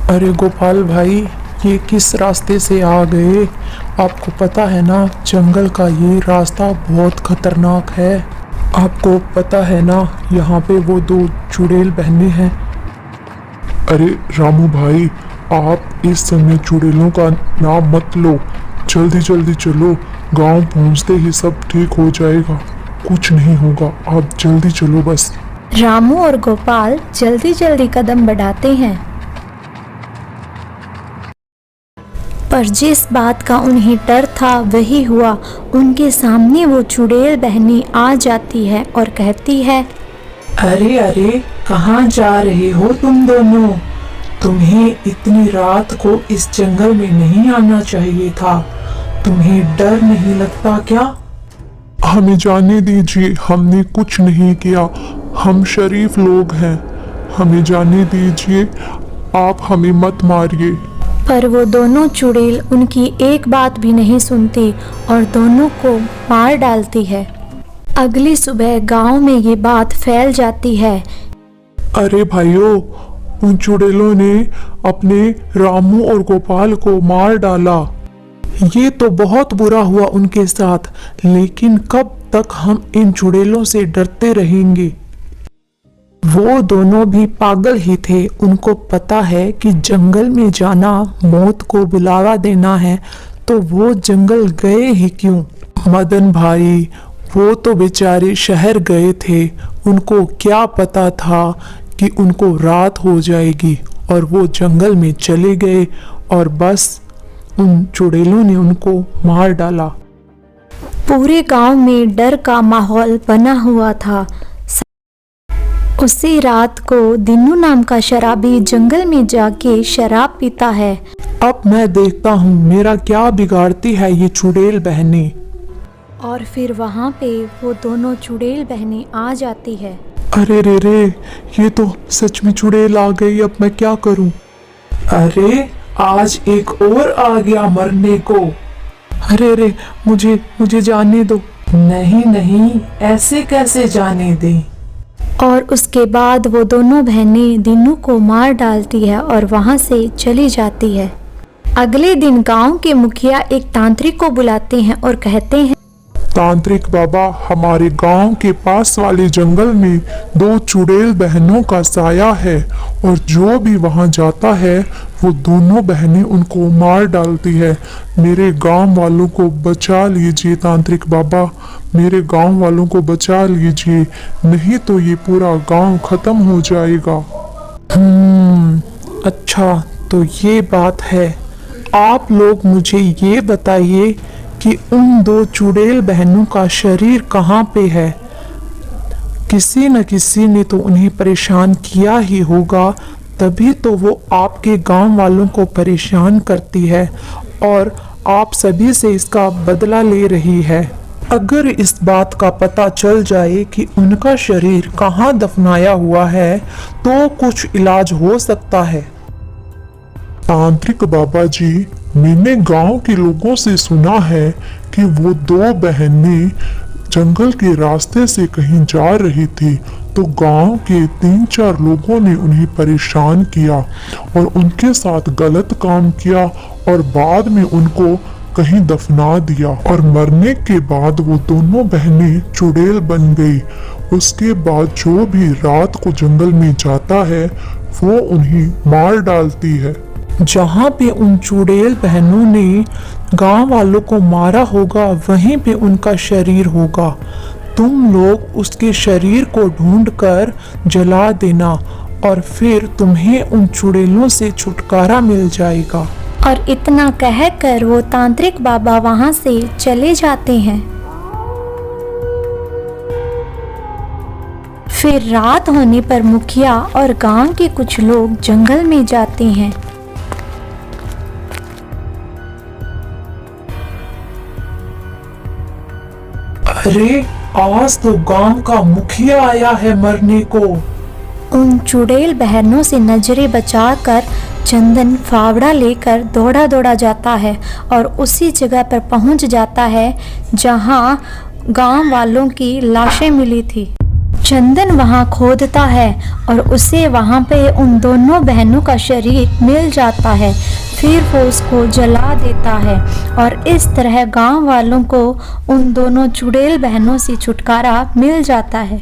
अरे गोपाल भाई, ये किस रास्ते से आ गए? आपको पता है ना, जंगल का ये रास्ता बहुत खतरनाक है। आपको पता है ना, यहाँ पे वो दो चुड़ैल बहनें हैं। अरे रामू भाई, आप इस समय चुड़ैलों का नाम मत लो। जल्दी जल्दी चलो, गांव पहुंचते ही सब ठीक हो जाएगा। कुछ नहीं होगा, आप जल्दी चलो बस। रामू और गोपाल जल्दी जल्दी कदम बढ़ाते हैं, पर जिस बात का उन्हें डर था वही हुआ। उनके सामने वो चुड़ैल बहनें आ जाती है और कहती है, अरे अरे, कहाँ जा रहे हो तुम दोनों? तुम्हें इतनी रात को इस जंगल में नहीं आना चाहिए था। तुम्हें डर नहीं लगता क्या? हमें जाने दीजिए, हमने कुछ नहीं किया। हम शरीफ लोग हैं, हमें जाने दीजिए। आप हमें मत मारिए। पर वो दोनों चुड़ैल उनकी एक बात भी नहीं सुनती और दोनों को मार डालती है। अगली सुबह गांव में ये बात फैल जाती है। अरे भाइयों, उन चुड़ैलों ने अपने रामू और गोपाल को मार डाला। ये तो बहुत बुरा हुआ उनके साथ, लेकिन कब तक हम इन चुड़ैलों से डरते रहेंगे? वो दोनों भी पागल ही थे। उनको पता है कि जंगल में जाना मौत को बुलावा देना है, तो वो जंगल गए ही क्यों? मदन भाई, वो तो बेचारे शहर गए थे। उनको क्या पता था कि उनको रात हो जाएगी, और वो जंगल में चले गए और बस उन चुड़ैलों ने उनको मार डाला। पूरे गांव में डर का माहौल बना हुआ था। उसी रात को दिन्नू नाम का शराबी जंगल में जाके शराब पीता है। अब मैं देखता हूँ मेरा क्या बिगाड़ती है ये चुड़ैल बहनें। और फिर वहाँ पे वो दोनों चुड़ैल बहनें आ जाती है। अरे रे रे, ये तो सच में चुड़ैल आ गई। अब मैं क्या करूँ? अरे, आज एक और आ गया मरने को। अरे रे, मुझे जाने दो। नहीं नहीं, ऐसे कैसे जाने दें? और उसके बाद वो दोनों बहनें दिन्नू को मार डालती है और वहाँ से चली जाती है। अगले दिन गांव के मुखिया एक तांत्रिक को बुलाते हैं और कहते हैं, तांत्रिक बाबा, हमारे गांव के पास वाले जंगल में दो चुड़ैल बहनों का साया है, और जो भी वहां जाता है वो दोनों बहनें उनको मार डालती है। मेरे गांव वालों को बचा लीजिए तांत्रिक बाबा, मेरे गांव वालों को बचा लीजिए, नहीं तो ये पूरा गांव खत्म हो जाएगा। अच्छा, तो ये बात है। आप लोग मुझे ये बताइए कि उन दो चुड़ैल बहनों का शरीर कहाँ पे है? किसी न किसी ने तो उन्हें परेशान किया ही होगा, तभी तो वो आपके गांव वालों को परेशान करती है और आप सभी से इसका बदला ले रही है। अगर इस बात का पता चल जाए कि उनका शरीर कहाँ दफनाया हुआ है, तो कुछ इलाज हो सकता है। तांत्रिक बाबा जी, मैंने गांव के लोगों से सुना है कि वो दो बहनें जंगल के रास्ते से कहीं जा रही थी, तो गांव के 3-4 लोगों ने उन्हें परेशान किया और उनके साथ गलत काम किया, और बाद में उनको कहीं दफना दिया, और मरने के बाद वो दोनों बहनें चुड़ैल बन गई। उसके बाद जो भी रात को जंगल में जाता है वो उन्हें मार डालती है। जहाँ पे उन चुड़ैल बहनों ने गांव वालों को मारा होगा, वहीं पे उनका शरीर होगा। तुम लोग उसके शरीर को ढूंढकर जला देना, और फिर तुम्हें उन चुड़ैलों से छुटकारा मिल जाएगा। और इतना कहकर वो तांत्रिक बाबा वहाँ से चले जाते हैं। फिर रात होने पर मुखिया और गांव के कुछ लोग जंगल में जाते हैं। अरे, आज तो गांव का मुखिया आया है मरने को। उन चुड़ैल बहनों से नजरें बचाकर चंदन फावड़ा लेकर दौड़ा दौड़ा जाता है और उसी जगह पर पहुंच जाता है जहां गांव वालों की लाशें मिली थी। चंदन वहां खोदता है और उसे वहां पे उन दोनों बहनों का शरीर मिल जाता है। फिर वो उसको जला देता है और इस तरह गांव वालों को उन दोनों चुड़ैल बहनों से छुटकारा मिल जाता है।